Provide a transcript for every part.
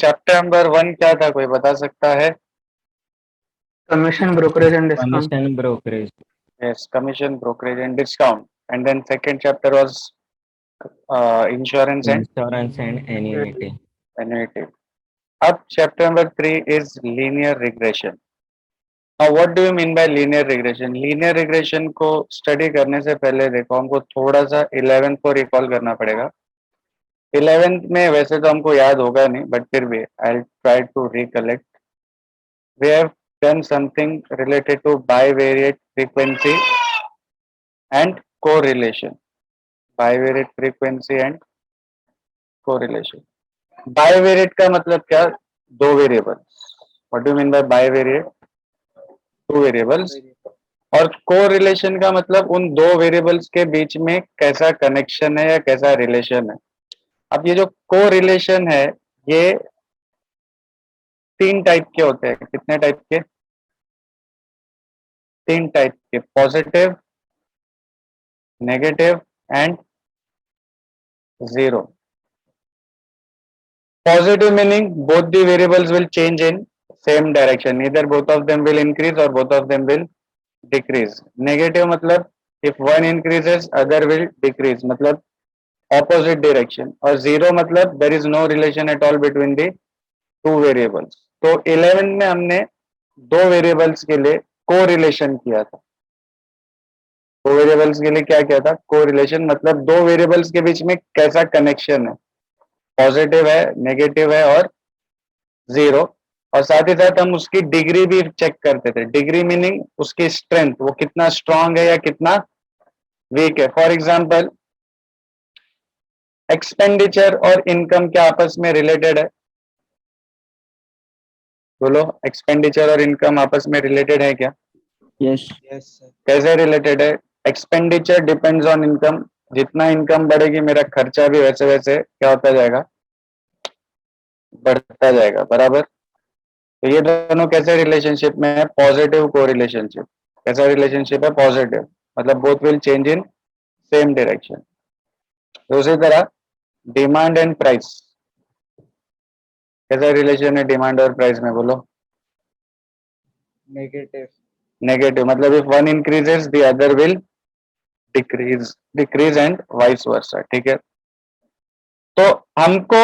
Chapter number 1 क्या था, कोई बता सकता है? Commission, brokerage and discount. Commission brokerage. Yes, commission, brokerage and discount. And then second chapter was insurance and Insurance and annuity. annuity. Up chapter number 3 is linear regression. Now what do you mean by linear regression? Linear regression को study करने से पहले देखो हमको थोड़ा सा 11th को recall करना पड़ेगा. 11th में वैसे तो हमको याद होगा नहीं, बट फिर भी I try to recollect. We have done something related to bivariate frequency and correlation. Bivariate frequency and correlation. Bivariate का मतलब क्या? दो variables. What do you mean by bivariate? Two variables. और कोरिलेशन का मतलब उन दो वेरिएबल्स के बीच में कैसा कनेक्शन है या कैसा रिलेशन है. अब ये जो कोरिलेशन है ये तीन टाइप के होते हैं. कितने टाइप के? तीन टाइप के. Positive, negative and zero. Positive meaning both the variables will change in same direction. Either both of them will increase or both of them will decrease. Negative मतलब if one increases other will decrease, मतलब opposite direction. और zero मतलब there is no relation at all between the two variables. तो 11 में हमने दो variables के लिए correlation किया था. दो variables के लिए क्या किया था? correlation मतलब दो variables के बीच में कैसा connection है. पॉजिटिव है, नेगेटिव है और जीरो. और साथ ही साथ हम उसकी डिग्री भी चेक करते थे. डिग्री मीनिंग उसकी स्ट्रेंथ, वो कितना स्ट्रांग है या कितना वीक है. फॉर एग्जांपल एक्सपेंडिचर और इनकम क्या आपस में रिलेटेड है? बोलो, एक्सपेंडिचर और इनकम आपस में रिलेटेड है क्या? Yes. Yes, sir. कैसे रिलेटेड है? Expenditure depends on income. जितना इनकम बढ़ेगी मेरा खर्चा भी वैसे वैसे क्या होता जाएगा? बढ़ता जाएगा. बराबर. तो ये दोनों कैसे रिलेशनशिप में है? पॉजिटिव को रिलेशनशिप. कैसा रिलेशनशिप है? पॉजिटिव. मतलब both will change in same direction. दूसरी तरह डिमांड एंड प्राइस. कैसा रिलेशन है डिमांड और प्राइस में? बोलो. Negative. नेगेटिव. मतलब if one increases the other will decrease and vice versa. ठीक है. तो हमको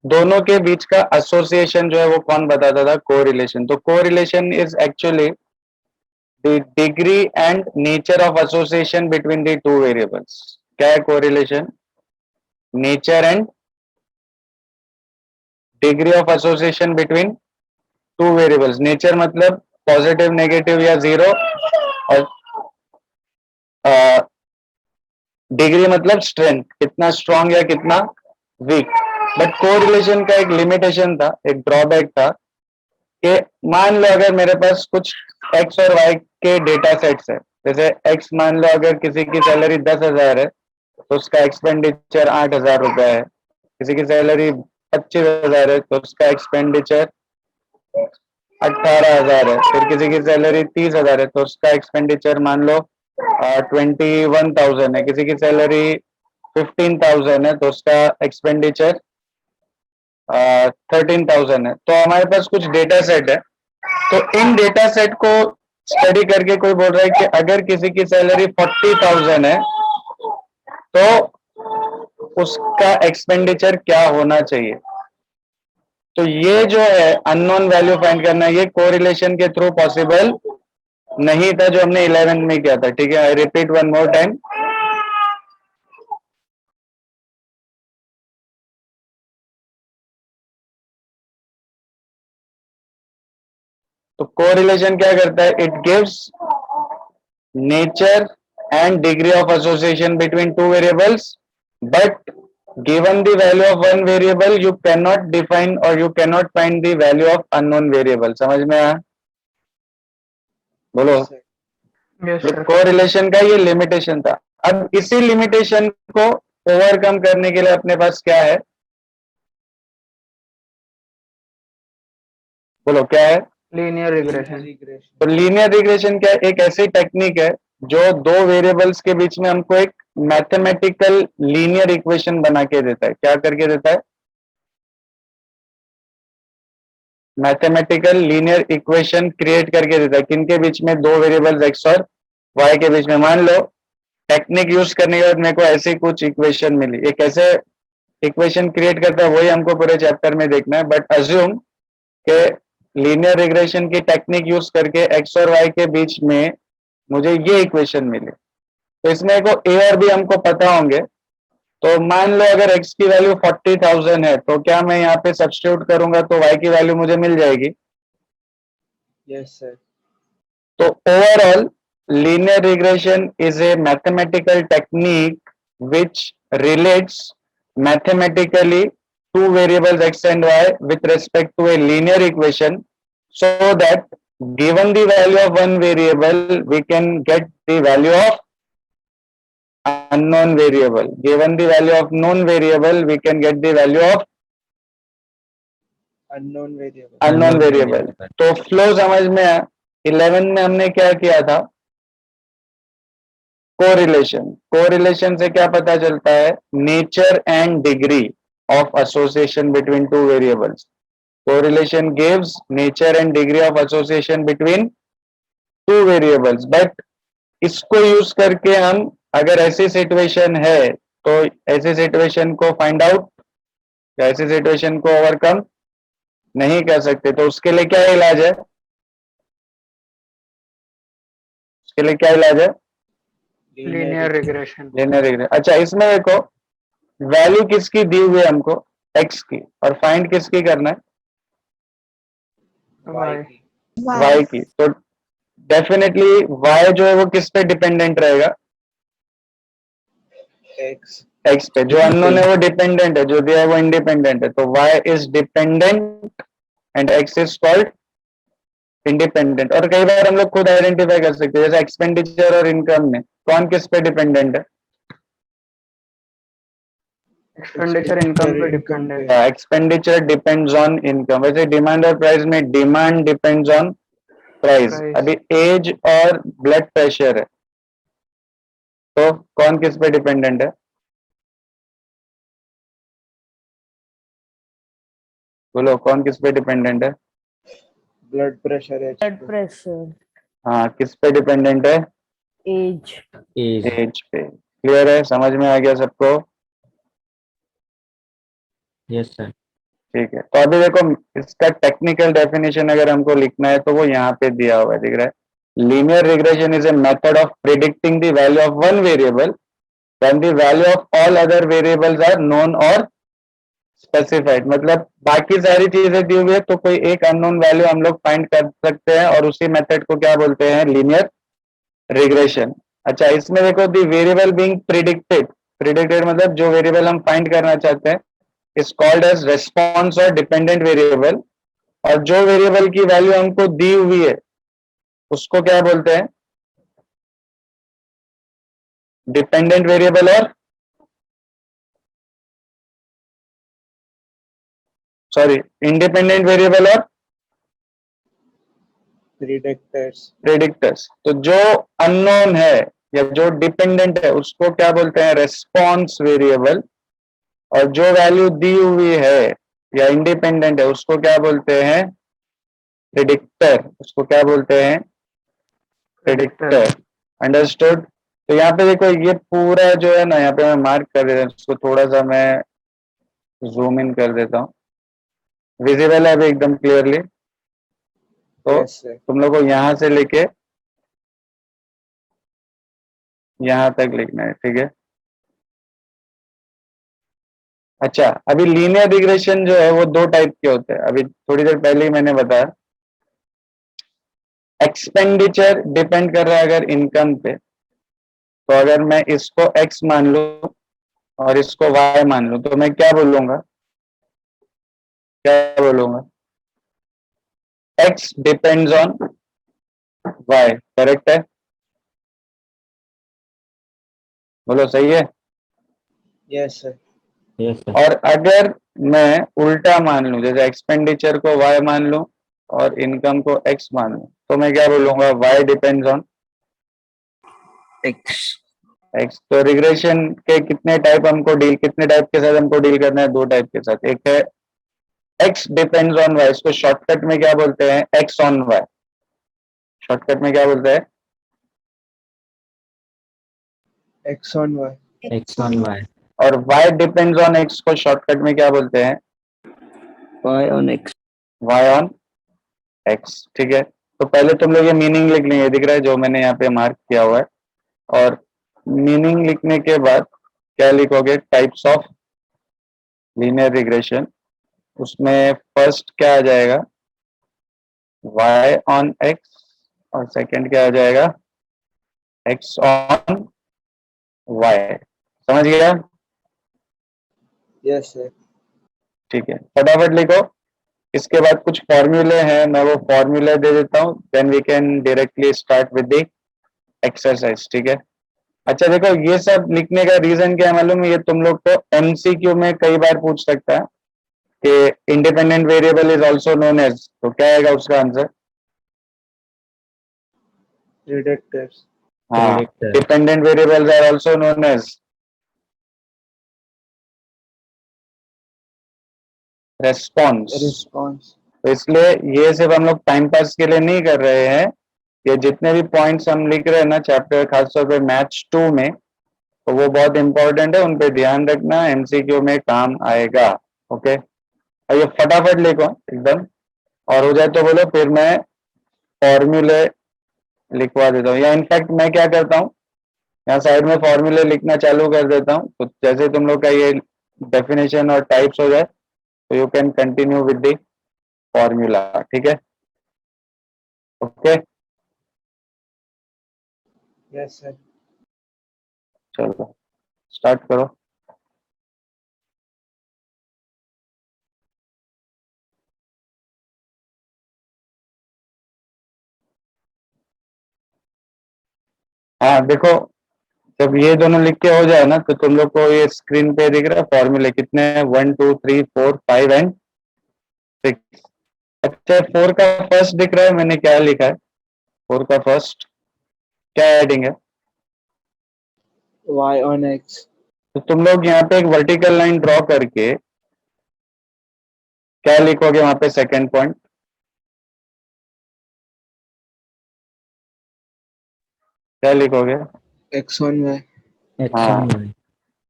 दोनों के बीच का एसोसिएशन जो है वो कौन बताता था? कोरिलेशन. तो correlation is actually the degree and nature of association between the two variables. क्या है correlation? Nature and degree of association between two variables. Nature मतलब positive, negative या zero, और डिग्री मतलब स्ट्रेंथ, कितना स्ट्रांग या कितना वीक. बट कोरिलेशन का एक लिमिटेशन था, एक ड्रॉबैक था कि मान लो अगर मेरे पास कुछ एक्स और वाई के डेटा सेट्स है. जैसे एक्स मान लो अगर किसी की सैलरी 10,000 है तो उसका एक्सपेंडिचर 8,000 रुपए है. किसी की सैलरी 25,000 है तो उसका एक्सपेंडिचर 18,000 है. फिर किसी की सैलरी 30,000 है तो उसका एक्सपेंडिचर मान लो 21,000 है. किसी की सैलरी 15,000 है तो उसका एक्सपेंडिचर 13,000 है. तो हमारे पास कुछ डेटा सेट है. तो इन डेटा सेट को स्टडी करके कोई बोल रहा है कि अगर किसी की सैलरी 40,000 है तो उसका एक्सपेंडिचर क्या होना चाहिए. तो ये जो है अननोन वैल्यू फाइंड करना, ये कोरिलेशन के थ्रू पॉसिबल नहीं था जो हमने 11 में किया था. ठीक है. I repeat one more time. तो कोरिलेशन क्या करता है? It gives nature and degree of association between two variables, but given the value of one variable you cannot define or you cannot find the value of unknown variable. समझ में आया? बोलो. Yes, तो sir. Correlation का ये limitation था. अब इसी लिमिटेशन को ओवरकम करने के लिए अपने पास क्या है? बोलो क्या है? Linear regression. तो लीनियर रिग्रेशन क्या है? एक ऐसी टेक्निक है जो दो वेरिएबल्स के बीच में हमको एक मैथमेटिकल लीनियर इक्वेशन बना के देता है. क्या करके देता है? मैथमेटिकल लीनियर इक्वेशन क्रिएट करके देता है, किनके बीच में, दो वेरिएबल्स एक्स और वाई के बीच में। मान लो टेक्निक यूज करने के बाद मेरे को ऐसी कुछ इक्वेशन मिली, ये कैसे इक्वेशन क्रिएट करता है वही हमको पूरे चैप्टर में देखना है, बट अज्यूम के लीनियर रिग्रेशन की टेक्निक यूज करके एक्स और वाई के बीच में मुझे ये इक्वेशन मिली, तो इसमें को ए और बी हमको पता होंगे। तो मान लो अगर x की वैल्यू 40,000 है, तो क्या मैं यहाँ पे सब्स्टिट्यूट करूंगा तो y की वैल्यू मुझे मिल जाएगी। Yes, sir. तो overall linear regression is A mathematical technique which relates mathematically two variables x and y with respect to a linear equation, so that given the value of one variable we can get the value of unknown variable, given the value of known variable we can get the value of Unknown variable. Unknown variable. तो flow समझ में आया। 11 में हमने क्या किया था, correlation. Correlation से क्या पता चलता है, nature and degree of association between two variables. Correlation gives nature and degree of association between two variables. But इसको यूज करके हम अगर ऐसी सिचुएशन है तो ऐसी सिचुएशन को फाइंड आउट, ऐसी सिचुएशन को ओवरकम नहीं कर सकते, तो उसके लिए क्या इलाज है, उसके लिए क्या इलाज है, लीनियर रिग्रेशन। Linear regression. अच्छा इसमें देखो वैल्यू किसकी दी हुई है हमको, एक्स की, और फाइंड किसकी करना है, वाई। वाई की। तो डेफिनेटली वाई जो है वो किस पे डिपेंडेंट रहेगा, X. एक्स पे। जो अननोन है वो डिपेंडेंट है, जो दिया है वो इंडिपेंडेंट है। तो Y is dependent and X is called independent. और कई बार हम लोग खुद आइडेंटिफाई कर सकते हैं, जैसे एक्सपेंडिचर और इनकम में कौन किस पे डिपेंडेंट है, एक्सपेंडिचर इनकम पे डिपेंडेंट है। Expenditure depends on income. वैसे डिमांड और प्राइस में demand depends on price. Price. अभी एज और ब्लड प्रेशर है, तो कौन किस पे डिपेंडेंट है, बोलो कौन किस पे डिपेंडेंट है। Blood pressure. H. Blood pressure, हाँ किस पे डिपेंडेंट है, एज, एज। एज पे। क्लियर है, समझ में आ गया सबको। Yes sir. ठीक है, तो अभी देखो इसका टेक्निकल डेफिनेशन अगर हमको लिखना है तो वो यहाँ पे दिया हुआ है, दिख रहा है। Linear regression is a method of predicting the value of one variable when the value of all other variables are known और स्पेसिफाइड। मतलब बाकी सारी चीजें दी हुई है तो कोई एक अननोन वैल्यू हम लोग फाइंड कर सकते हैं, और उसी मेथड को क्या बोलते हैं, लीनियर रिग्रेशन। अच्छा इसमें देखो दी वेरिएबल बीइंग प्रिडिक्टेड, प्रिडिक्टेड मतलब जो वेरिएबल हम फाइंड करना चाहते हैं इज कॉल्ड एज रेस्पॉन्स और डिपेंडेंट वेरिएबल। और जो वेरिएबल की वैल्यू हमको दी हुई है उसको क्या बोलते हैं, डिपेंडेंट वेरिएबल और सॉरी इंडिपेंडेंट वेरिएबल और Predictors. प्रेडिक्टर्स। तो जो अननोन है या जो डिपेंडेंट है उसको क्या बोलते हैं, रेस्पॉन्स वेरिएबल। और जो वैल्यू दी हुई है या इंडिपेंडेंट है उसको क्या बोलते हैं, प्रेडिक्टर। उसको क्या बोलते हैं, प्रेडिक्टर। अंडरस्टूड। तो यहाँ पे देखो ये पूरा जो है ना, यहाँ पे मैं मार्क कर देता हूँ, इसको थोड़ा सा मैं जूम इन कर देता हूँ, विजिबल है अभी एकदम क्लियरली। तो Yes, sir. तुम लोग को यहाँ से लेके यहाँ तक लिखना है, ठीक है। अच्छा अभी लीनियर रिग्रेशन जो है वो दो टाइप के होते हैं, अभी थोड़ी देर पहले ही मैंने बताया। एक्सपेंडिचर डिपेंड कर रहा है अगर इनकम पे, तो अगर मैं इसको x मान लूं और इसको y मान लूं तो मैं क्या बोलूंगा, क्या बोलूंगा, x depends on y। Correct है, बोलो सही है। Yes, sir. Yes sir. और अगर मैं उल्टा मान लूं, जैसे एक्सपेंडिचर को y मान लूं और इनकम को x मान लूं, तो मैं क्या बोलूंगा, y depends on x. x। तो रिग्रेशन के कितने टाइप हमको डील, कितने टाइप के साथ हमको डील करना है, दो टाइप के साथ। एक है x डिपेंड्स ऑन y, इसको शॉर्टकट में क्या बोलते हैं, x ऑन y, शॉर्टकट में क्या बोलते हैं, X on Y. X on Y. और y डिपेंड्स ऑन x को शॉर्टकट में क्या बोलते हैं, Y on X. y on x। ठीक है, तो पहले तुम लोग ये मीनिंग लिख लेंगे, दिख रहा है जो मैंने यहाँ पे मार्क किया हुआ है, और मीनिंग लिखने के बाद क्या लिखोगे, टाइप्स ऑफ लीनियर रिग्रेशन, उसमें फर्स्ट क्या आ जाएगा, y ऑन x, और सेकंड क्या आ जाएगा, x ऑन y। समझ गया? Yes, sir. ठीक है, फटाफट लिखो। इसके बाद कुछ फॉर्मूले हैं, मैं वो फॉर्मूले दे देता हूँ, then we can directly start with the exercise. ठीक है, अच्छा देखो, ये सब लिखने का रीजन क्या है मालूम है, ये तुम लोग को एमसीक्यू में कई बार पूछ सकता है कि independent variable is also known as, तो क्या आएगा उसका आंसर, Predictors. हाँ, Predictor. Dependent variables are also known as response. Response. तो इसलिए ये सिर्फ हम लोग टाइम पास के लिए नहीं कर रहे हैं, ये जितने भी पॉइंट्स हम लिख रहे हैं ना चैप्टर, खासतौर पे मैथ्स 2 में, तो वो बहुत इंपॉर्टेंट है, उन पे ध्यान रखना, एमसीक्यू में काम आएगा। ओके, और ये फटाफट लिखो एकदम, और हो जाए तो बोलो, फिर मैं फॉर्मूले लिखवा देता हूँ, या इनफैक्ट मैं क्या करता हूँ, यहाँ साइड में फॉर्मूले लिखना चालू कर देता हूँ, तो जैसे तुम लोग का ये डेफिनेशन और टाइप्स हो जाए, तो you can continue with the formula. ठीक है, ओके, Yes, sir. चलो स्टार्ट करो। हाँ देखो, जब ये दोनों लिख के हो जाए ना, तो तुम लोग को ये स्क्रीन पे दिख रहा है फॉर्मूले कितने हैं, 1 2 3 4 5 एंड 6। अच्छा, 4 का फर्स्ट दिख रहा है, मैंने क्या लिखा है, 4 का फर्स्ट क्या एडिंग है, Y on X. तो तुम लोग यहाँ पे एक वर्टिकल लाइन ड्रॉ करके क्या लिखोगे वहां पे, सेकंड पॉइंट क्या लिखोगे, X on Y. X हाँ, on Y.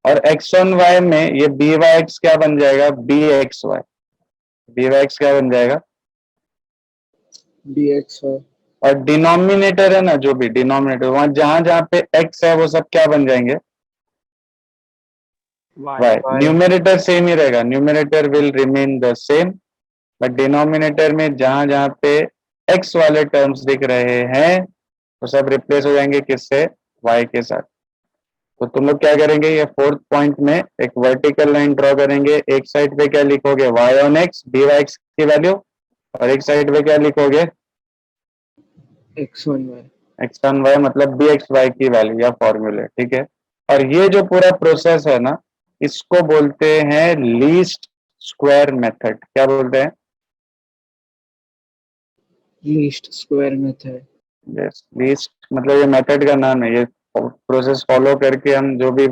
और x ऑन y में ये बी वाई एक्स क्या बन जाएगा, B X Y, B Y X क्या बन जाएगा, BXY. और डिनोमिनेटर है ना, जो भी डिनोमिनेटर वहां जहां जहां पे x है वो सब क्या बन जाएंगे, Y. y। Y. Numerator same ही रहेगा, numerator will remain the same, but denominator में जहां जहां पे x वाले टर्म्स दिख रहे हैं वो सब रिप्लेस हो जाएंगे किससे, y के साथ। तो तुम लोग क्या करेंगे, ये फोर्थ पॉइंट में एक वर्टिकल लाइन ड्रॉ करेंगे, एक साइड पे क्या लिखोगे, y on x dy x की वैल्यू, और एक साइड पे क्या लिखोगे, X on Y. x on y मतलब बी एक्स वाई की वैल्यू या फॉर्मूले। ठीक है, और ये जो पूरा प्रोसेस है ना, इसको बोलते हैं लीस्ट स्क्वायर मेथड। क्या बोलते हैं, Least square method. Yes, least मतलब ये मेथड का नाम है, ये प्रोसेस फॉलो करके हम जो भी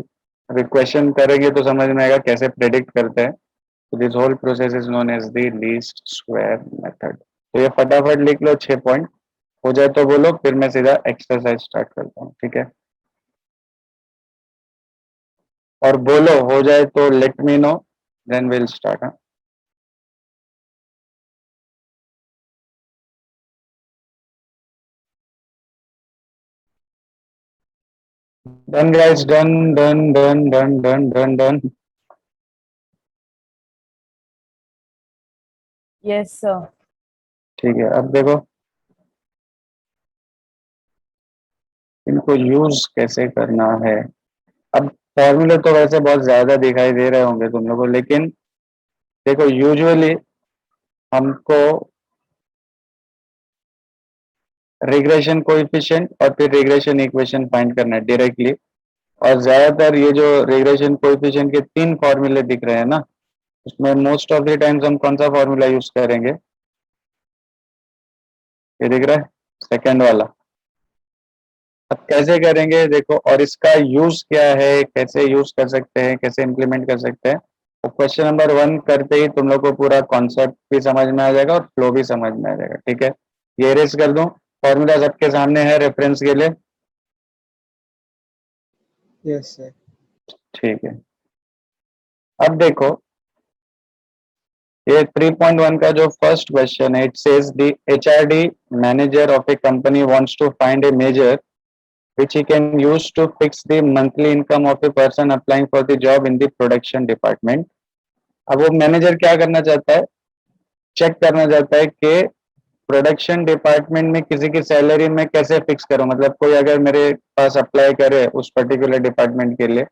क्वेश्चन करेंगे तो समझ में आएगा कैसे प्रेडिक्ट करते हैं। तो this whole process is known as the least square method. तो ये फटाफट लिख लो, 6 पॉइंट हो जाए तो बोलो, फिर मैं सीधा एक्सरसाइज स्टार्ट करता हूँ। ठीक है, और बोलो हो जाए तो let me know, then will start. Done guys, done done done done done done done. Yes, sir. ठीक है, अब देखो इनको यूज कैसे करना है। अब फॉर्मूले तो वैसे बहुत ज्यादा दिखाई दे रहे होंगे तुम लोगों को, लेकिन देखो यूजुअली हमको रिग्रेशन कोएफिशिएंट और फिर रिग्रेशन इक्वेशन फाइंड करना है डायरेक्टली, और ज्यादातर ये जो रिग्रेशन कोएफिशिएंट के 3 फॉर्मूले दिख रहे हैं ना, उसमें मोस्ट ऑफ द टाइम्स हम कौन सा फॉर्मूला यूज करेंगे, ये दिख रहा है सेकंड वाला। अब कैसे करेंगे देखो, और इसका यूज क्या है, कैसे यूज कर सकते हैं, कैसे इम्प्लीमेंट कर सकते हैं, तो क्वेश्चन नंबर 1 करते ही तुम लोग को पूरा कॉन्सेप्ट भी समझ में आ जाएगा और फ्लो भी समझ में आ जाएगा, ठीक है। ये रेस कर दूं, फॉर्मूला सबके सामने है रेफरेंस के लिए, Yes, sir. ठीक है। अब देखो ये 3.1 का जो फर्स्ट क्वेश्चन है, it says the HRD manager of a company wants to find a measure which he can use to fix the monthly income of a person applying for the job in the production department. अब वो manager क्या करना चाहता है, check करना चाहता है कि प्रोडक्शन डिपार्टमेंट में किसी की सैलरी में कैसे फिक्स करूं, मतलब कोई अगर मेरे पास अप्लाई करे उस पर्टिकुलर डिपार्टमेंट के लिए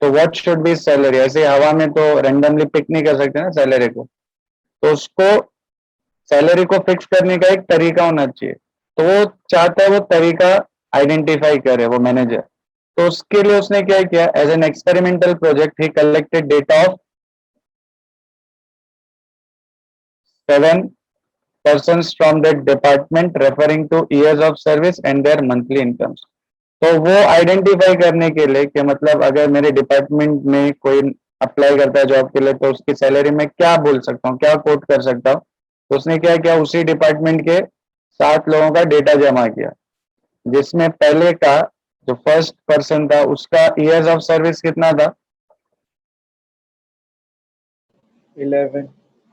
तो व्हाट शुड बी सैलरी। ऐसे हवा में तो रैंडमली पिक नहीं कर सकते ना सैलरी को, तो उसको सैलरी को फिक्स करने का एक तरीका होना चाहिए। तो वो चाहता है वो तरीका आइडेंटिफाई करे वो मैनेजर। तो उसके लिए उसने क्या किया, as an experimental project he collected data of 7 persons from that department referring to years of service and their monthly incomes. तो वो आइडेंटिफाई करने के लिए कि मतलब अगर मेरे डिपार्टमेंट में कोई अप्लाई करता है जॉब के लिए तो उसकी सैलरी में क्या बोल सकता हूँ, क्या कोट कर सकता हूँ। तो उसने क्या किया, उसी डिपार्टमेंट के 7 लोगों का डेटा जमा किया, जिसमें पहले का जो फर्स्ट पर्सन था उसका ईयर्स ऑफ सर्विस कितना था 11.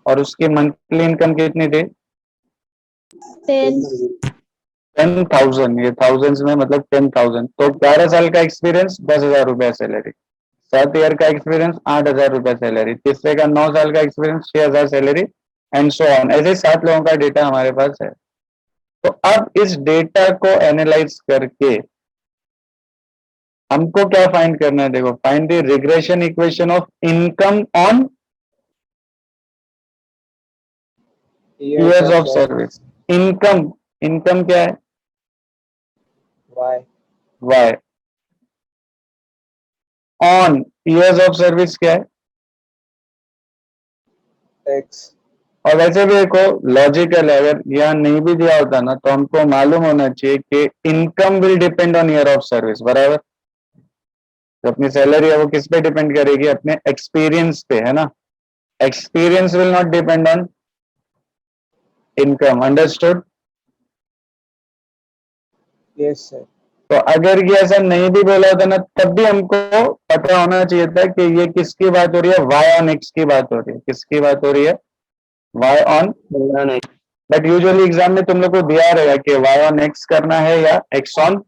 और उसकी मंथली इनकम कितनी थी 10,000। ये थाउजेंड्स में मतलब 10,000। तो 11 साल का एक्सपीरियंस 10,000 रुपया सैलरी, 7 ईयर का एक्सपीरियंस 8,000 रुपया सैलरी, तीसरे का 9 साल का experience 6,000 salary and so on. ऐसे 7 लोगों का डेटा हमारे पास है। तो अब इस डेटा को एनालाइज करके हमको क्या फाइंड करना है, देखो find the regression equation of income on years of service. Income, income क्या है Y. y, on years of service क्या है X. और वैसे भी देखो लॉजिकल है, अगर यहाँ नहीं भी दिया होता ना तो हमको मालूम होना चाहिए कि income will depend on year of service, बराबर। तो अपनी सैलरी है वो किस पे डिपेंड करेगी, अपने एक्सपीरियंस पे, है ना। Experience will not depend on income, understood. Yes, sir. तो अगर ये ऐसा नहीं भी बोला होता ना तब भी हमको पता होना चाहिए था कि ये किसकी बात हो रही है, वाई ऑन एक्स की बात हो रही है। किसकी बात हो रही है, Y on X. But usually exam में तुम लोग को दिया रहेगा कि वाई ऑन एक्स करना है या एक्स ऑन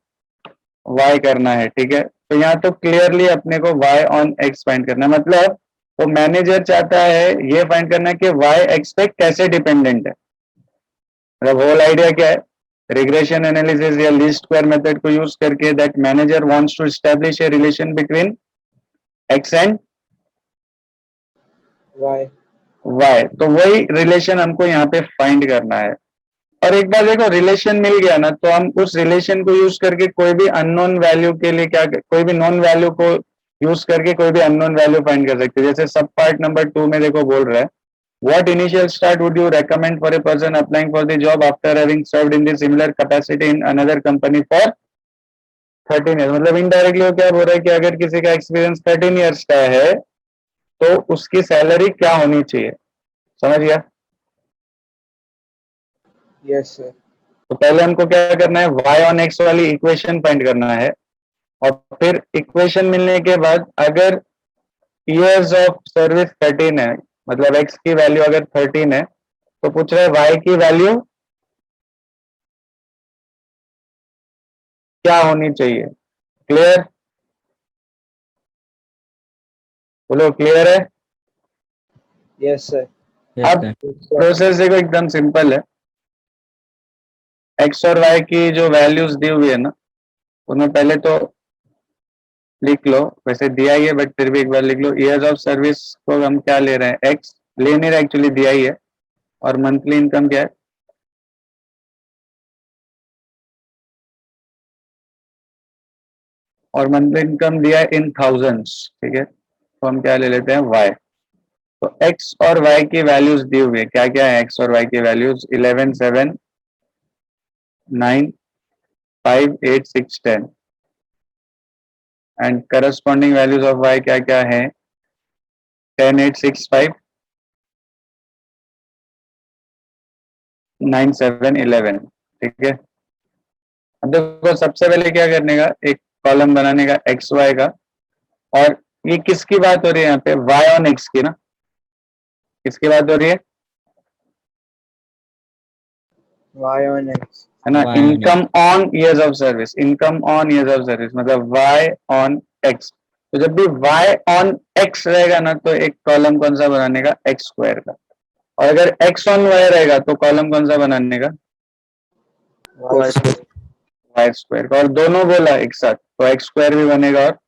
वाई करना है, ठीक है। तो यहाँ तो क्लियरली अपने को वाई ऑन एक्स फाइंड करना है, मतलब वो मैनेजर चाहता है ये फाइंड करना है कि वाई एक्स पे कैसे डिपेंडेंट है। मतलब होल आइडिया क्या है, रिग्रेशन एनालिसिस या लीस्ट स्क्वायर मेथड को यूज करके that manager wants to establish a relation between X and Y. Y. तो वही रिलेशन हमको यहाँ पे फाइंड करना है। और एक बार देखो रिलेशन मिल गया ना तो हम उस रिलेशन को यूज करके कोई भी अननोन वैल्यू के लिए क्या, कोई भी नॉन वैल्यू को यूज करके कोई भी अननोन वैल्यू फाइंड कर सकते हैं। जैसे सब पार्ट नंबर 2 में देखो बोल रहा है, what initial start would you recommend for a person applying for the job after having served in the similar capacity in another company for 13 years। मतलब इनडायरेक्टली वो क्या बोल रहा है कि अगर किसी का एक्सपीरियंस 13 इयर्स का है तो उसकी सैलरी क्या होनी चाहिए, समझ गया। Yes, sir. तो पहले हमको क्या करना है, y ऑन x वाली इक्वेशन फाइंड करना है और फिर इक्वेशन मिलने के बाद अगर ईयर्स ऑफ सर्विस 13 है, मतलब x की वैल्यू अगर 13 है तो पूछ रहा है y की वैल्यू क्या होनी चाहिए। क्लियर, बोलो क्लियर है। Yes, sir. Yes, अब sir. प्रोसेस देखो एकदम सिंपल है। एक्स और वाई की जो वैल्यूज दी हुई है ना उनमें पहले तो लिख लो, वैसे दिया ही है बट फिर भी एक बार लिख लो। ईयर्स ऑफ सर्विस को हम क्या ले रहे हैं, एक्स ले नहीं रहे, एक्चुअली दिया ही है। और मंथली इनकम क्या है, और मंथली इनकम दिया है इन थाउजेंड्स, ठीक है। तो हम क्या ले लेते हैं, वाई। तो एक्स और वाई की वैल्यूज दी हुई है, क्या क्या है एक्स और वाई की values, 11, 7, 9, 5, 8, 6, 10 and corresponding values of Y क्या क्या है, 10, 8, 6, 5, 9, 7, 11। ठीक है, अब देखो सबसे पहले क्या करने का, एक कॉलम बनाने का एक्स वाई का, और ये किसकी बात हो रही है यहाँ पे, वाई ऑन एक्स की ना, किसकी बात हो रही Y on X. है ना, Y on income on years of service, income on years of service मतलब वाई ऑन एक्स। तो जब भी वाई ऑन एक्स रहेगा ना, तो एक कॉलम कौन सा बनाने का, एक्स स्क्वायर का, और अगर एक्स ऑन वाई रहेगा तो कॉलम कौन सा बनाने का, Y square. वाई स्क्वायर का, और दोनों बोला एक साथ तो एक्स स्क्वायर भी बनेगा और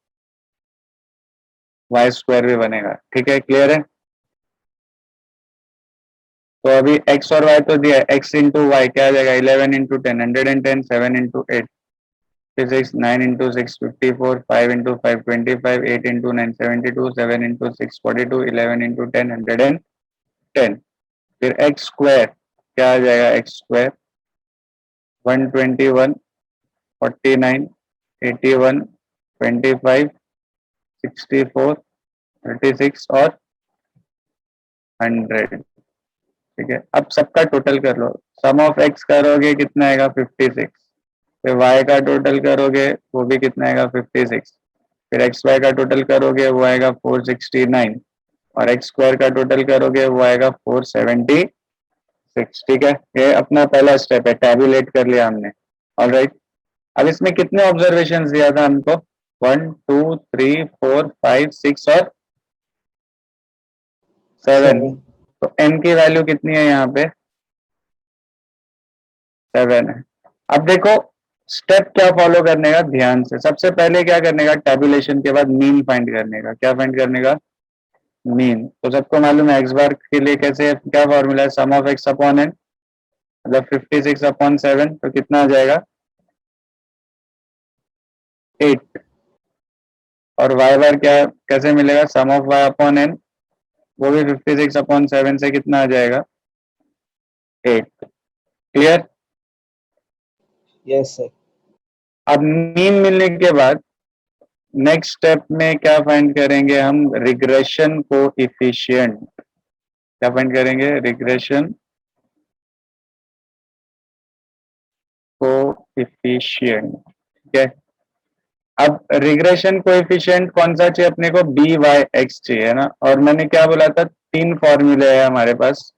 वाई स्क्वायर भी बनेगा। ठीक है, क्लियर है। तो अभी x और y तो दिया है, x इंटू वाई क्या आ जाएगा, 11 into 10 110, 7 into 8 56, 9 into 6 54, 5 into 5 25, 8 into 9 72, 7 into 6 42, 11 into 10 110। फिर x स्क्वायर क्या आ जाएगा, x स्क्वायर 121, 49, 81, 25, 64, 36 और 100। ठीक है, अब सबका टोटल कर लो, सम ऑफ x करोगे कितना आएगा 56, फिर y का टोटल करोगे वो भी कितना आएगा 56, फिर एक्स वाई का टोटल करोगे वो आएगा 469, और एक्स स्क्वायर का टोटल करोगे वो आएगा 476। ठीक है, ये अपना पहला स्टेप है, टैबुलेट कर लिया हमने। ऑलराइट, अब इसमें कितने ऑब्जर्वेशन दिया था हमको, 1 2 3 4 5 6 और 7। 7. तो n की वैल्यू कितनी है यहाँ पे, 7 है। अब देखो स्टेप क्या फॉलो करने का, ध्यान से सबसे पहले क्या करने का, टैबुलेशन के बाद मीन फाइंड करने का, क्या फाइंड करने का, मीन। तो सबको मालूम है एक्स बार के लिए कैसे, क्या फॉर्मूला है, सम ऑफ एक्स अपॉन एन, मतलब 56 अपॉन 7, तो कितना आ जाएगा 8। और वाई बार क्या कैसे मिलेगा, सम ऑफ वाई अपॉन एन, वो भी 56 अपॉन 7 से कितना आ जाएगा 8। क्लियर। Yes, sir. अब मीन मिलने के बाद नेक्स्ट स्टेप में क्या फाइंड करेंगे हम, रिग्रेशन कोएफिशिएंट। क्या फाइंड करेंगे, रिग्रेशन कोएफिशिएंट। ठीक है, अब रिग्रेशन कोएफिशिएंट कौन सा चाहिए अपने को, बी वाई एक्स चाहिए ना, और मैंने क्या बोला था, 3 फॉर्मूले है हमारे पास।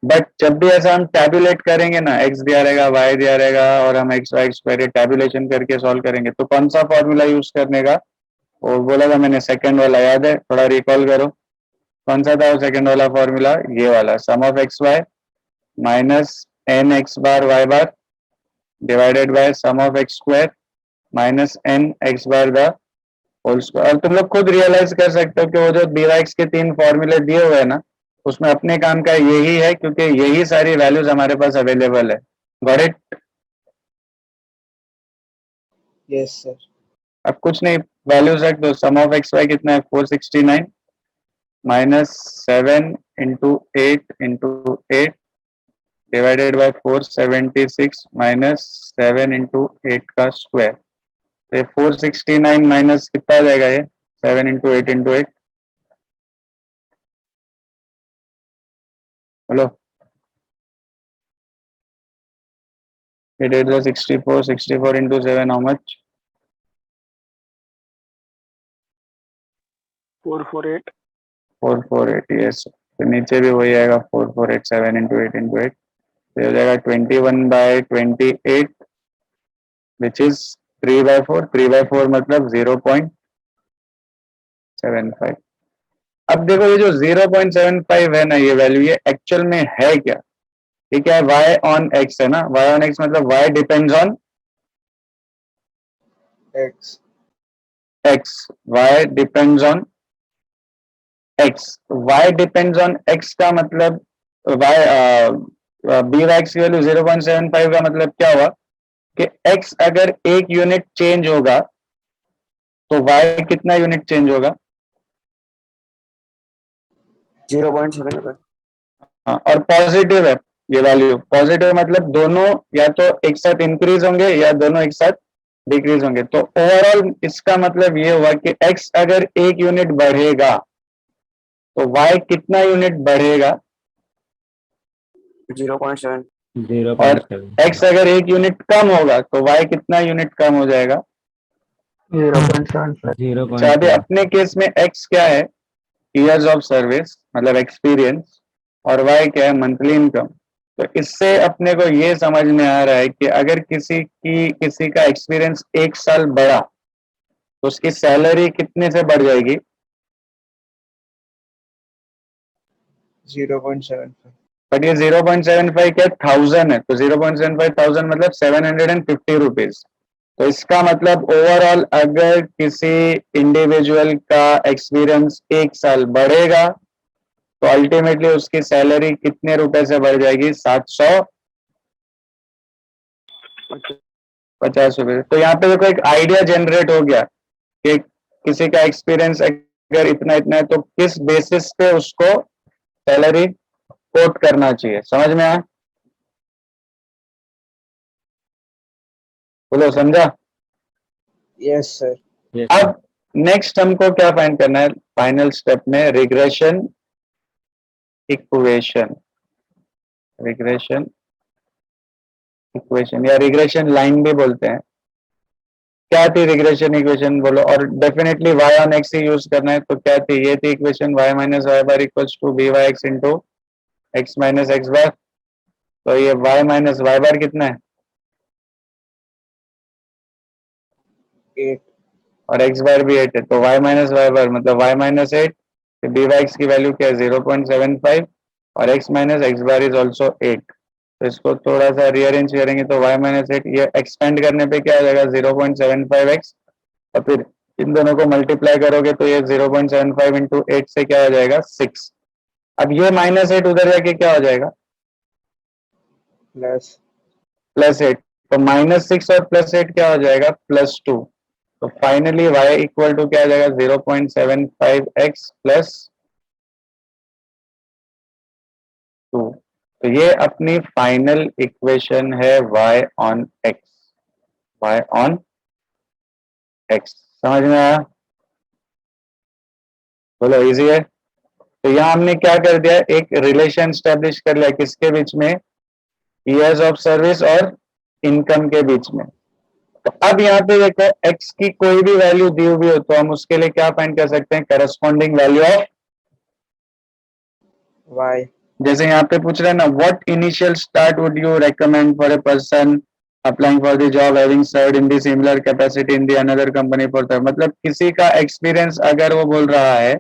बट जब भी ऐसा हम टैबुलेट करेंगे ना, एक्स दिया रहेगा वाई दिया रहेगा और हम एक्स वाई स्क्वायर टैबुलेशन करके सॉल्व करेंगे, तो कौन सा फॉर्मूला यूज करने का, वो बोला था मैंने, सेकंड वाला, याद है, थोड़ा रिकॉल करो, कौन सा था वो सेकंड वाला फॉर्मूला, ये वाला, sum of X Y minus N X bar Y bar divided by sum of X square minus N X bar the whole square. और तुम लोग खुद रियलाइज कर सकते हो कि वो जो डी वाई एक्स के 3 फॉर्मूले दिए हुए हैं ना, उसमें अपने काम का यही है, क्योंकि यही सारी वैल्यूज हमारे पास अवेलेबल है। Got it. Yes, sir. अब कुछ नहीं, वैल्यूज रख दो, सम ऑफ एक्स वाई कितना है 469 minus 7 into 8 into 8 divided by 476 minus 7 into 8 का स्क्वायर। तो ये 469 माइनस कितना आ जाएगा, ये 7 into 8 into 8, hello, it is the 64 into 7 how much, 448 448, yes। तो नीचे भी वही आएगा 4487 इंटू 8 इंटू 8, तो हो जाएगा 21/28 विच इज 3/4, 3/4 मतलब 0.75। अब देखो ये जो 0.75 है ना, ये वैल्यू, ये एक्चुअल में है क्या, ये क्या है, y ऑन x है ना, y ऑन x मतलब y depends on X. x, y depends on x, y depends on x का मतलब y बी वाई एक्स की वैल्यू 0.75 का मतलब क्या हुआ कि x अगर 1 यूनिट चेंज होगा तो y कितना यूनिट चेंज होगा, 0.7. हाँ, और पॉजिटिव है ये वैल्यू, पॉजिटिव मतलब दोनों या तो एक साथ इंक्रीज होंगे या दोनों एक साथ डिक्रीज होंगे। तो ओवरऑल इसका मतलब ये हुआ कि x अगर 1 यूनिट बढ़ेगा तो y कितना यूनिट बढ़ेगा 0.7 और 0.7 x अगर 1 यूनिट कम होगा तो y कितना यूनिट कम हो जाएगा? 0.75. अच्छा, अभी 0.2 अपने केस में x क्या है? ईयर्स ऑफ सर्विस मतलब एक्सपीरियंस, और y क्या है? Monthly income. तो इससे अपने को ये समझ में आ रहा है कि अगर किसी का एक्सपीरियंस 1 साल बढ़ा तो उसकी सैलरी कितने से बढ़ जाएगी? 0.75 बट ये 0.75 क्या 1000 है, तो 0.75 मतलब 750 रुपीज। तो इसका मतलब ओवरऑल अगर किसी इंडिविजुअल का एक्सपीरियंस 1 साल बढ़ेगा तो अल्टीमेटली उसकी सैलरी कितने रुपए से बढ़ जाएगी? 750 रुपए। तो यहाँ पे देखो एक आइडिया जनरेट हो गया कि किसी का एक्सपीरियंस अगर इतना इतना है तो किस बेसिस पे उसको सैलरी कोट करना चाहिए। समझ में आया? बोलो, समझा? yes sir yes sir अब नेक्स्ट हमको क्या फाइंड करना है फाइनल स्टेप में? रिग्रेशन इक्वेशन, रिग्रेशन इक्वेशन या रिग्रेशन लाइन भी बोलते हैं। क्या थी रिग्रेशन इक्वेशन बोलो? और डेफिनेटली y ऑन x ही यूज करना है। तो क्या थी? ये थी equation y minus Y bar equals to B Y X into X minus X bar. तो ये y माइनस वाई बार कितना है? 8 और x बार भी 8 है। तो y माइनस वाई बार मतलब y minus 8, B Y X की वैल्यू क्या है? 0.75 और x minus X bar is also 8। तो इसको थोड़ा सा रीअरेंज करेंगे तो y माइनस 8 ये एक्सपेंड करने पे क्या आ जाएगा? 0.75x, और फिर इन दोनों को मल्टीप्लाई करोगे तो ये 0.75 इंटू 8 से क्या हो जाएगा? 6। अब ये माइनस 8 उधर जाके क्या हो जाएगा? plus plus 8। तो माइनस 6 और प्लस 8 क्या हो जाएगा? प्लस 2। तो फाइनली y इक्वल टू क्या आ जाएगा? 0.75x plus 2। तो ये अपनी फाइनल इक्वेशन है y on x, y on x। समझ में आया? बोलो, इजी है? तो यहाँ हमने क्या कर दिया? एक रिलेशन स्टैब्लिश कर लिया किसके बीच में? ईयर्स ऑफ सर्विस और इनकम के बीच में। तो अब यहाँ पे देखो x की कोई भी वैल्यू दी हुई हो तो हम उसके लिए क्या फाइंड कर सकते हैं? Corresponding value of. y जैसे यहाँ पे पूछ रहे हैं ना, what initial start would you recommend for a person applying for the job having served in the similar capacity in the another company for the, मतलब किसी का एक्सपीरियंस अगर वो बोल रहा है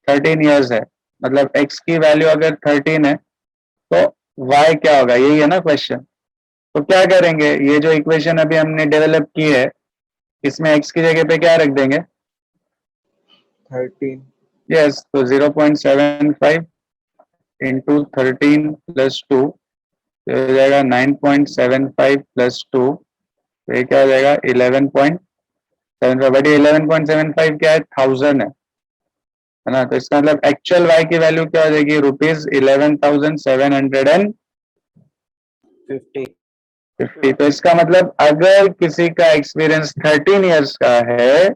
13 इयर्स है, मतलब x की वैल्यू अगर 13 है तो y क्या होगा? यही है ना क्वेश्चन। तो क्या करेंगे? ये जो इक्वेशन अभी हमने डेवलप की है इसमें x की जगह पे क्या रख देंगे? 13 यस, तो 0.75 इंटू 13 प्लस 2 तो हो जाएगा 9.75 प्लस 2, तो ये क्या हो जाएगा? 11.75। बट 11.75 क्या है? 1000 है ना? तो इसका मतलब एक्चुअल y की वैल्यू क्या हो जाएगी? ₹11,750। 50 तो इसका मतलब अगर किसी का एक्सपीरियंस 13 इयर्स का है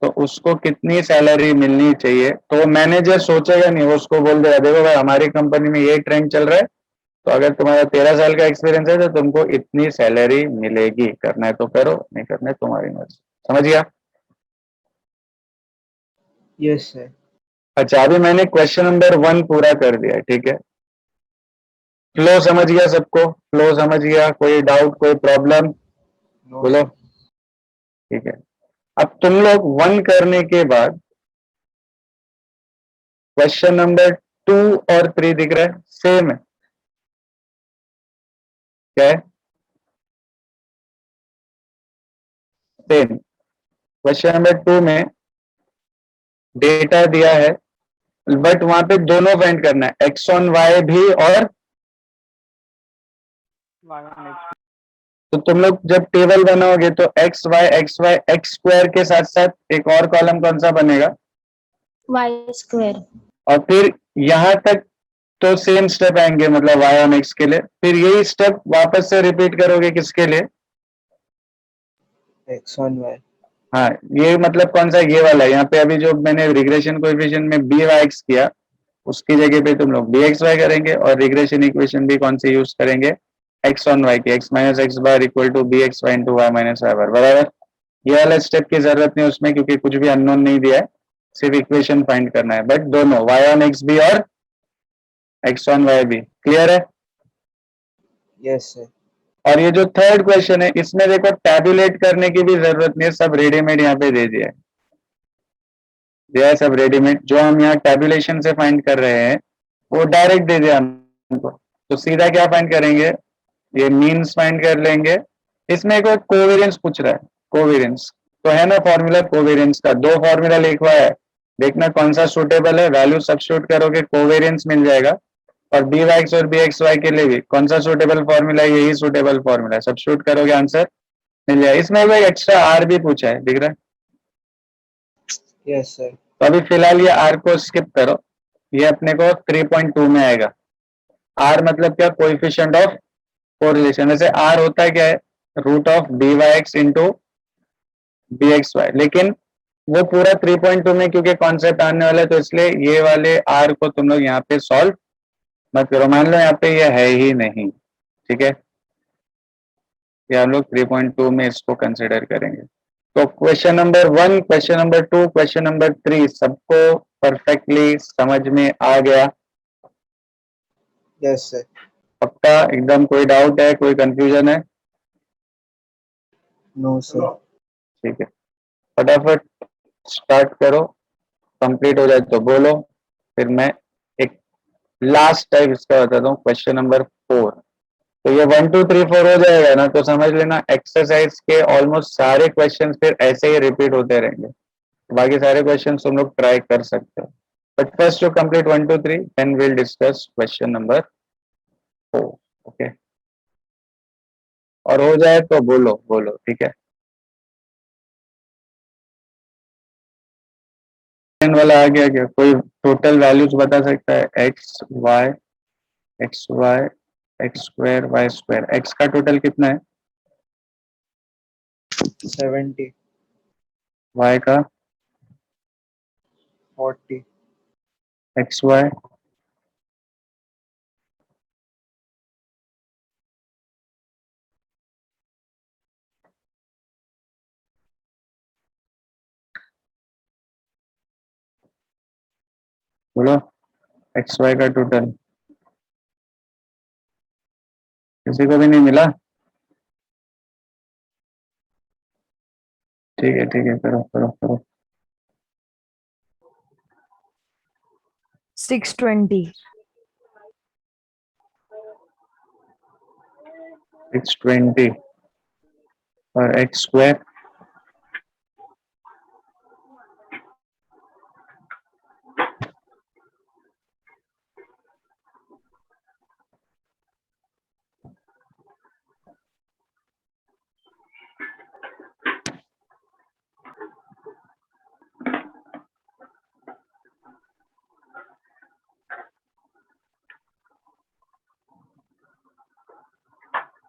तो उसको कितनी सैलरी मिलनी चाहिए? तो वो मैनेजर सोचेगा नहीं, वो उसको बोल देगा देखो भाई हमारी कंपनी में ये ट्रेंड चल रहा है, तो अगर तुम्हारा 13 साल का एक्सपीरियंस है तो तुमको इतनी सैलरी मिलेगी, करना है तो करो, नहीं करना है तुम्हारी मर्जी। समझ गया? yes sir अच्छा, अभी मैंने क्वेश्चन नंबर 1 पूरा कर दिया, ठीक है? फ्लो समझ गया सबको? फ्लो समझ गया? कोई डाउट, कोई प्रॉब्लम? no बोलो। sir. ठीक है, अब तुम लोग 1 करने के बाद क्वेश्चन नंबर 2 और 3 दिख रहा है? सेम है, क्या है? सेम। क्वेश्चन नंबर 2 में डेटा दिया है बट वहां पे दोनों फाइंड करना है, एक्स ऑन वाई भी और। Y on X. तो तुम लोग जब टेबल बनाओगे तो एक्स वाई एक्स स्क्वायर के साथ साथ एक और कॉलम कौन सा बनेगा? y square और फिर यहां तक तो सेम स्टेप आएंगे मतलब वाई ऑन एक्स के लिए, फिर यही स्टेप वापस से रिपीट करोगे किसके लिए? x on y हाँ, ये मतलब कौन सा? ये वाला। यहाँ पे अभी जो मैंने रिग्रेशन कोएफिशिएंट में बी वाई एक्स किया उसकी जगह पे तुम लोग dxy करेंगे और रिग्रेशन इक्वेशन भी कौन सी यूज करेंगे, x ऑन y की, x minus X bar equal to B X Y into Y minus Y bar, बराबर। ये वाला स्टेप की जरूरत नहीं उसमें क्योंकि कुछ भी अननोन नहीं दिया है, सिर्फ इक्वेशन फाइंड करना है, बट दोनों y ऑन x भी और x ऑन y भी। क्लियर है? Yes, sir. और ये जो थर्ड क्वेश्चन है इसमें देखो टैबुलेट करने की भी जरूरत नहीं है, सब रेडीमेड यहाँ पे दे दिया है सब रेडीमेड। जो हम यहाँ टैबुलेशन से फाइंड कर रहे हैं वो डायरेक्ट दे दिया हमको, तो सीधा क्या फाइंड करेंगे, ये मीन्स फाइंड कर लेंगे। इसमें एक कोवेरियंस पूछ रहा है, कोवेरियंस तो है ना फॉर्मूला कोवेरियंस का, दो फॉर्मूला लिखवा है, देखना कौन सा सूटेबल है, वैल्यू सब्स्टिट्यूट करोगे कोवेरियंस मिल जाएगा। और बी वाई एक्स और बी एक्स वाई के लिए भी कौन सा सूटेबल फॉर्मूला है, यही सूटेबल फॉर्मूला है, सब्स्टिट्यूट करोगे आंसर मिल जाएगा। इसमें कोई एक्स्ट्रा आर भी पूछा है, दिख रहा है? Yes, sir. तो अभी फिलहाल ये आर को स्किप करो, ये अपने को 3.2 में आएगा। आर मतलब क्या, कोएफिशिएंट ऑफ कोरिलेशन। वैसे आर होता है क्या है, root of D Y X into B X Y, लेकिन वो पूरा 3.2 में क्योंकि कॉन्सेप्ट आने वाला है तो इसलिए ये वाले आर को तुम लोग यहाँ पे सॉल्व मत करो, मान लो यहाँ पे ये है ही नहीं, ठीक है, ये हम लोग 3.2 में इसको कंसिडर करेंगे। तो question number 1, question number 2, question number 3 सबको परफेक्टली समझ में आ गया? Yes, sir. पक्का एकदम? कोई डाउट है, कोई कंफ्यूजन है? No, sir. ठीक है, फटाफट स्टार्ट करो, कंप्लीट हो जाए तो बोलो, फिर मैं एक लास्ट टाइम इसका बताता हूँ। क्वेश्चन नंबर 4, तो ये 1 2 3 4 हो जाएगा ना, तो समझ लेना एक्सरसाइज के ऑलमोस्ट सारे क्वेश्चन फिर ऐसे ही रिपीट होते रहेंगे, बाकी सारे क्वेश्चन तुम लोग ट्राई कर सकते हो, बट फर्स्ट जो complete 1 2 3 then will discuss question number 4। Okay, और हो जाए तो बोलो बोलो, ठीक है। वाला आ गया क्या, कोई टोटल वैल्यूज बता सकता है, X Y X Y X square Y square, X का टोटल कितना है, 70, वाई का 40, एक्स वाई बोलो, एक्स वाई का टोटल किसी को भी नहीं मिला? ठीक है, करो करो करो। 620. 620 और X square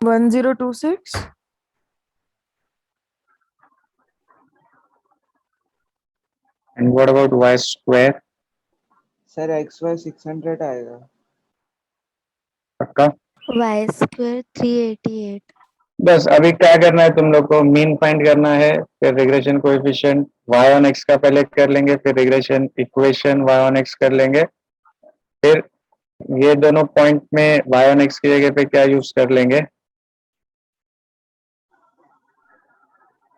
One zero two six. And what about Y square? sir. XY 600 आएगा. पक्का? Y square 388. बस अभी क्या करना है तुम लोग को, मीन फाइंड करना है, फिर regression coefficient y on x का पहले कर लेंगे, फिर regression equation y on x कर लेंगे, फिर ये दोनों पॉइंट में y ऑन x की जगह पे क्या यूज कर लेंगे,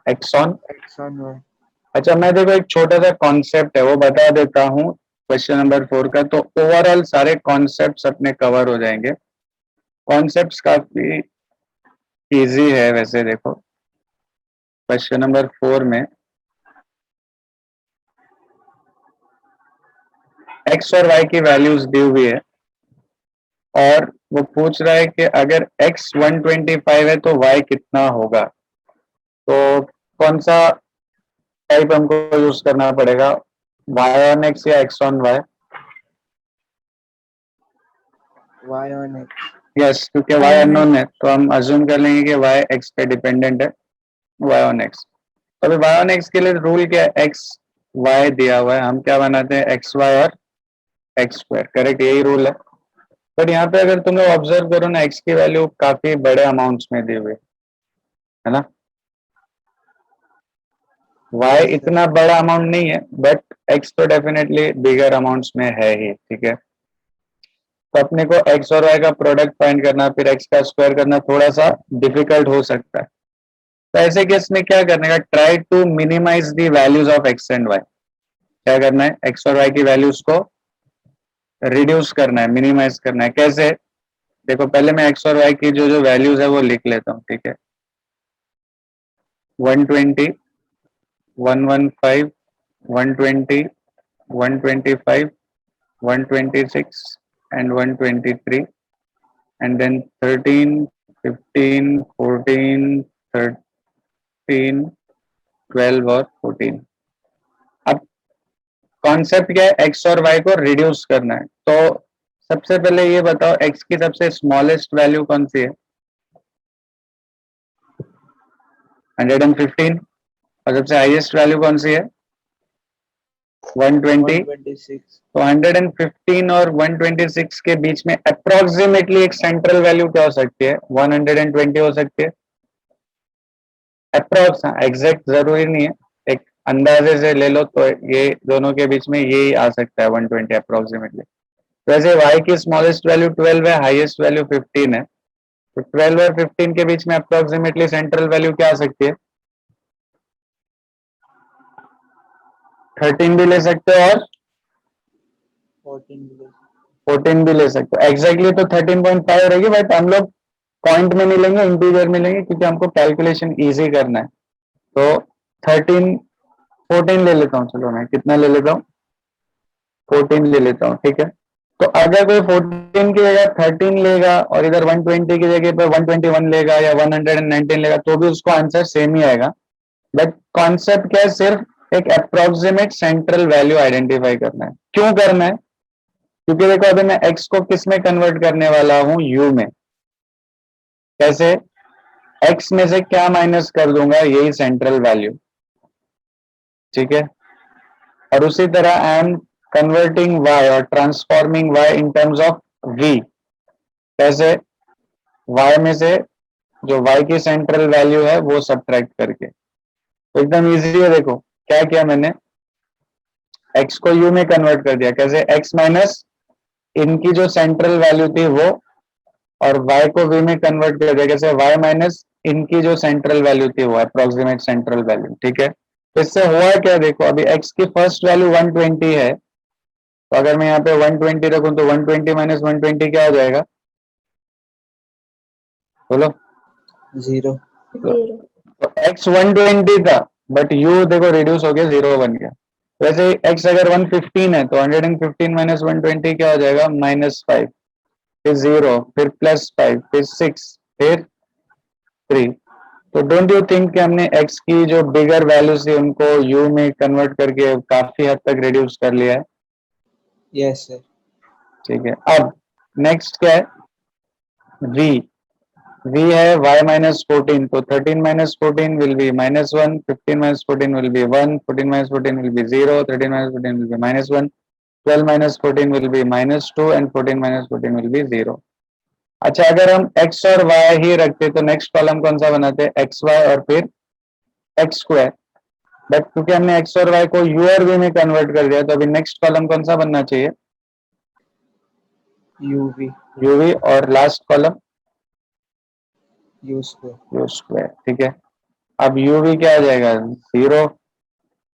x on. X on Y. अच्छा, मैं देखो एक छोटा सा कॉन्सेप्ट है वो बता देता हूँ क्वेश्चन नंबर 4 का, तो ओवरऑल सारे कॉन्सेप्ट्स अपने कवर हो जाएंगे। कॉन्सेप्ट्स काफी इजी है वैसे, देखो क्वेश्चन नंबर 4 में x और y की वैल्यूज दी हुई है और वो पूछ रहा है कि अगर x 125 है तो y कितना होगा, तो कौन सा टाइप हमको यूज करना पड़ेगा, y ऑन x या x on y? Y on X. Yes, क्योंकि y अननोन है तो हम अज्यूम कर लेंगे कि y x पे डिपेंडेंट है, y ऑन x। तो अभी y ऑन x के लिए रूल क्या है, x y दिया हुआ है, हम क्या बनाते हैं x y और एक्स स्क्वायर, करेक्ट, यही रूल है। बट यहाँ पे अगर तुम लोग ऑब्जर्व करो ना, एक्स की वैल्यू काफी बड़े अमाउंट्स में दी हुई है ना। y Yes, sir. इतना बड़ा अमाउंट नहीं है, बट x तो डेफिनेटली बिगर अमाउंट्स में है ही, ठीक है। तो अपने को x और y का प्रोडक्ट फाइंड करना, फिर x का स्क्वायर करना थोड़ा सा डिफिकल्ट हो सकता है। तो ऐसे केस में क्या करने का, try to minimize the values of x and y। क्या करना है, x और y की वैल्यूज को रिड्यूस करना है, मिनिमाइज करना है। कैसे, देखो पहले मैं x और y की जो जो वैल्यूज है वो लिख लेता हूँ, ठीक है। 120, 115, 120, 125, 126 and 123, and then 13, 15, 14, 13, 12 और 14। अब कॉन्सेप्ट क्या है, x और y को रिड्यूस करना है। तो सबसे पहले ये बताओ, x की सबसे स्मॉलेस्ट वैल्यू कौन सी है? 115। और सबसे हाईएस्ट वैल्यू कौन सी है? 120। 126. तो 115 और 126 के बीच में अप्रोक्सीमेटली एक सेंट्रल वैल्यू क्या हो सकती है? 120 हो सकती है। अप्रोक्स, एग्जैक्ट जरूरी नहीं है, एक अंदाजे से ले लो तो ये दोनों के बीच में यही आ सकता है 120 अप्रोक्सीमेटली। वैसे y की स्मॉलेस्ट वैल्यू 12 है, हाईएस्ट वैल्यू 15 है। तो 12 और 15 के बीच में अप्रोक्सीमेटली सेंट्रल वैल्यू क्या आ सकती है? 13 भी ले सकते हो और 14 below. 14 भी ले सकते हो। एग्जैक्टली तो 13.5 रहेगी, बट हम लोग पॉइंट में नहीं लेंगे, इंटीजर में लेंगे, क्योंकि हमको कैलकुलेशन इजी करना है। तो 13, 14 ले लेता हूँ, चलो मैं कितना ले लेता हूँ, 14 ले लेता हूँ, ठीक है। तो अगर कोई 14 की जगह 13 लेगा और इधर 120 की जगह पर 121 लेगा या 119 लेगा, तो भी उसको आंसर सेम ही आएगा। बट कॉन्सेप्ट क्या है, सिर्फ एक अप्रोक्सीमेट सेंट्रल वैल्यू आइडेंटिफाई करना है। क्यों करना है? क्योंकि देखो अभी मैं x को किस में कन्वर्ट करने वाला हूं, u में। कैसे, x में से क्या माइनस कर दूंगा, यही सेंट्रल वैल्यू, ठीक है। और उसी तरह आई एम कन्वर्टिंग y और transforming y in terms of v। कैसे, y में से जो y की सेंट्रल वैल्यू है वो सब्ट्रैक्ट करके। तो एकदम इजी है, देखो क्या किया मैंने, x को u में कन्वर्ट कर दिया। कैसे, x माइनस इनकी जो सेंट्रल वैल्यू थी वो, और y को v में कन्वर्ट कर दिया। कैसे, y माइनस इनकी जो सेंट्रल वैल्यू थी वो अप्रोक्सीमेट सेंट्रल वैल्यू, ठीक है। तो इससे हुआ क्या, देखो अभी x की फर्स्ट वैल्यू 120 है, तो अगर मैं यहाँ पे 120 रखूं तो 120 माइनस 120 क्या हो जाएगा, बोलो। 0. तो x 120 था, बट u देखो रिड्यूस हो गया, 0 बन गया। वैसे x अगर 115 है तो 115 माइनस 120 क्या हो जाएगा, -5, फिर 0, फिर +5, फिर 6, फिर 3। तो डोंट यू थिंक कि हमने x की जो बिगर वैल्यूज थी उनको u में कन्वर्ट करके काफी हद तक रिड्यूस कर लिया है? Yes, sir. ठीक है। अब नेक्स्ट क्या है, v। v है y माइनस 14, तो 13 minus 14 will be -1, 15 minus 14 will be 1, 14 minus 14 will be 0, 13 minus 14 will be -1, 12 minus 14 will be -2 and 14 minus 14 will be 0। अच्छा, अगर हम x और y ही रखते तो नेक्स्ट कॉलम कौन सा बनाते, xy और फिर x स्क्वायर। बट क्योंकि हमने x और y को u और v में कन्वर्ट कर दिया, तो अभी नेक्स्ट कॉलम कौन सा बनना चाहिए, UV. uv, और last column U square. u square, ठीक है। अब uv क्या आ जाएगा, 0,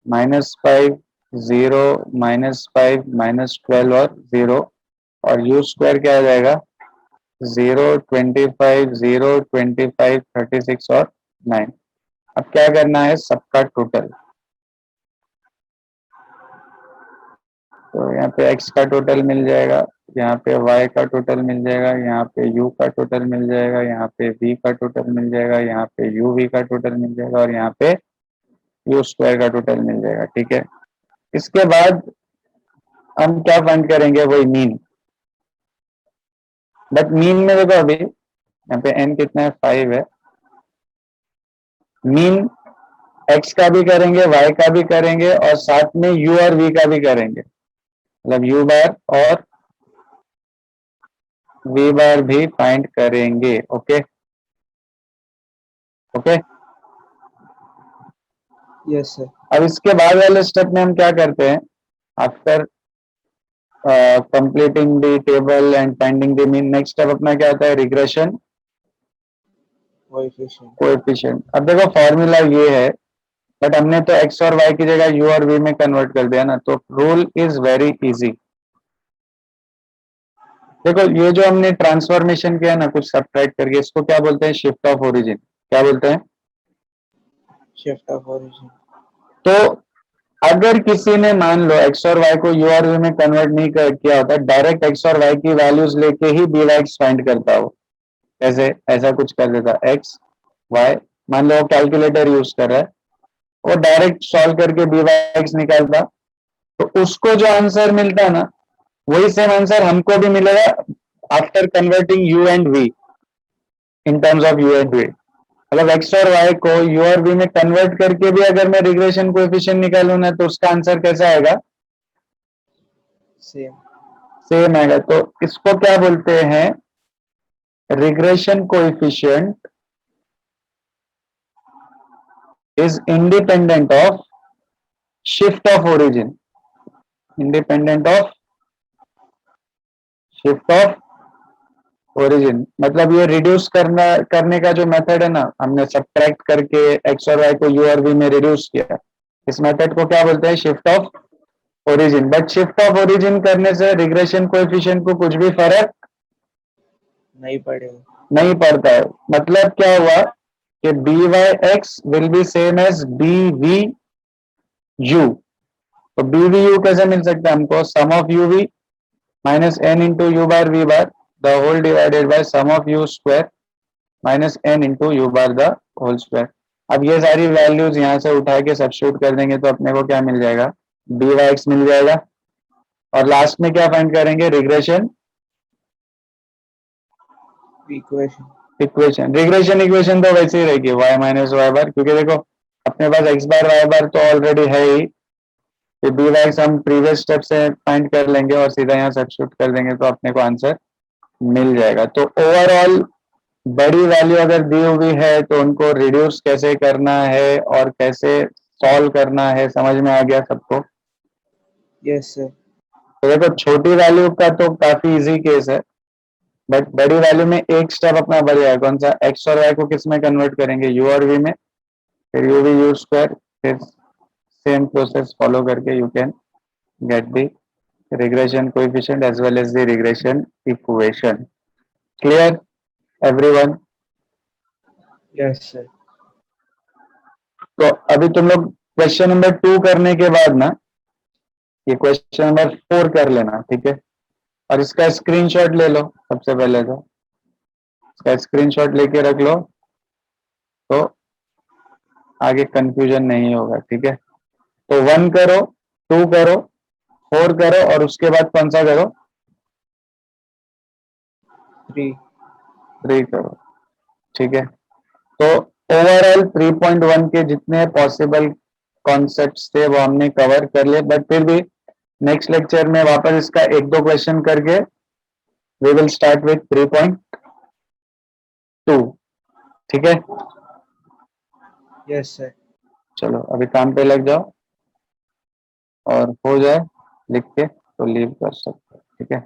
-5, 0, -5, -12 और 0, और u स्क्वायर क्या आ जाएगा, 0, 25, 0, 25, 36 और 9। अब क्या करना है, सबका टोटल। तो यहाँ पे x का टोटल मिल जाएगा, यहाँ पे y का टोटल मिल जाएगा, यहाँ पे u का टोटल मिल जाएगा, यहाँ पे v का टोटल मिल जाएगा, यहाँ पे uv का टोटल मिल जाएगा, और यहाँ पे u स्क्वायर का टोटल मिल जाएगा, ठीक है। इसके बाद हम क्या फाइंड करेंगे, वही मीन। बट मीन में देखो अभी यहाँ पे n कितना है, 5 है। मीन x का भी करेंगे, y का भी करेंगे, और साथ में u और v का भी करेंगे। मतलब u बार और v बार भी फाइंड करेंगे। Okay okay. Yes, sir. अब इसके बाद वाले स्टेप में हम क्या करते हैं, after completing the table and finding the mean, next step अपना क्या होता है, रिग्रेशन Coefficient. कोएफिशिएंट। अब देखो फॉर्मूला ये है, बट हमने तो x और y की जगह u और v में कन्वर्ट कर दिया ना, तो रूल इज वेरी इजी। देखो ये जो हमने ट्रांसफॉर्मेशन किया ना कुछ सब्ट्रैक्ट करके, इसको क्या बोलते हैं, शिफ्ट ऑफ ओरिजिन। क्या बोलते हैं? Shift of origin. तो अगर किसी ने मान लो x और y को u और v में कन्वर्ट नहीं किया होता, डायरेक्ट x और y की वैल्यूज लेके ही dy फाइंड करता हो, ऐसे ऐसा कुछ कर देता, x y, मान लो कैलकुलेटर यूज कर रहा है, वो डायरेक्ट सॉल्व करके dy निकालता, तो उसको जो आंसर मिलता ना, वही सेम आंसर हमको भी मिलेगा after converting u and v in terms of u and v। मतलब x और y को u और v में कन्वर्ट करके भी अगर मैं रिग्रेशन कोएफिशिएंट निकालूं ना, तो उसका आंसर कैसा आएगा, Same. सेम आएगा। तो इसको क्या बोलते हैं, regression coefficient is independent of shift of origin, independent of shift of origin. मतलब ये रिड्यूस करने का जो मेथड है ना, हमने सब्ट्रैक्ट करके x और y को u और v में रिड्यूस किया, इस मेथड को क्या बोलते हैं, shift of origin. But shift of origin करने से रिग्रेशन कोएफिशिएंट को कुछ भी फर्क नहीं पड़ेगा. नहीं पड़ता है। मतलब क्या हुआ कि by(x) will be same as bvu। तो bvu कैसे मिल सकता है हमको, sum of uv minus n into u bar v bar the whole divided by sum of u square minus n into u bar the whole square. अब ये सारी values यहाँ से उठा के सब्स्टिट्यूट कर देंगे तो अपने को क्या मिल जाएगा, dy(x) मिल जाएगा। और लास्ट में क्या फाइंड करेंगे, regression Equation. Equation. Regression equation तो वैसे ही रहेगी y माइनस वाई बार, क्योंकि देखो अपने पास x बार y बार तो ऑलरेडी है ही, तो dy हम प्रीवियस स्टेप से फाइंड कर लेंगे और सीधा यहाँ सब्स्टिट्यूट कर देंगे तो अपने को आंसर मिल जाएगा। तो ओवरऑल बड़ी वैल्यू अगर दी हुई है तो उनको रिड्यूस कैसे करना है और कैसे सॉल्व करना है, समझ में आ गया सबको? Yes, sir. तो देखो छोटी वैल्यू का तो काफी इजी केस है, बट बड़ी वैल्यू में एक स्टेप अपना बढ़ जाएगा, कौन सा, x और y को किस में कन्वर्ट करेंगे, u और v में, फिर u v u स्क्वायर, फिर सेम प्रोसेस फॉलो करके you can get the regression coefficient as well as the regression equation. Clear everyone? Yes, sir. तो अभी तुम लोग क्वेश्चन नंबर 2 करने के बाद ना ये क्वेश्चन नंबर 4 कर लेना, ठीक है? और इसका स्क्रीनशॉट ले लो सबसे पहले, तो इसका स्क्रीनशॉट लेके रख लो तो आगे कंफ्यूजन नहीं होगा, ठीक है? तो 1 करो, 2 करो, 4 करो और उसके बाद कौन सा करो, 3. 3 करो, ठीक है? तो ओवरऑल 3.1 के जितने पॉसिबल कॉन्सेप्ट्स थे वो हमने कवर कर लिए, बट फिर भी नेक्स्ट लेक्चर में वापस इसका एक दो क्वेश्चन करके वी विल स्टार्ट विथ 3.2, ठीक है? Yes, sir. चलो अभी काम पे लग जाओ और हो जाए लिख के तो लीव कर सकते हो, ठीक है?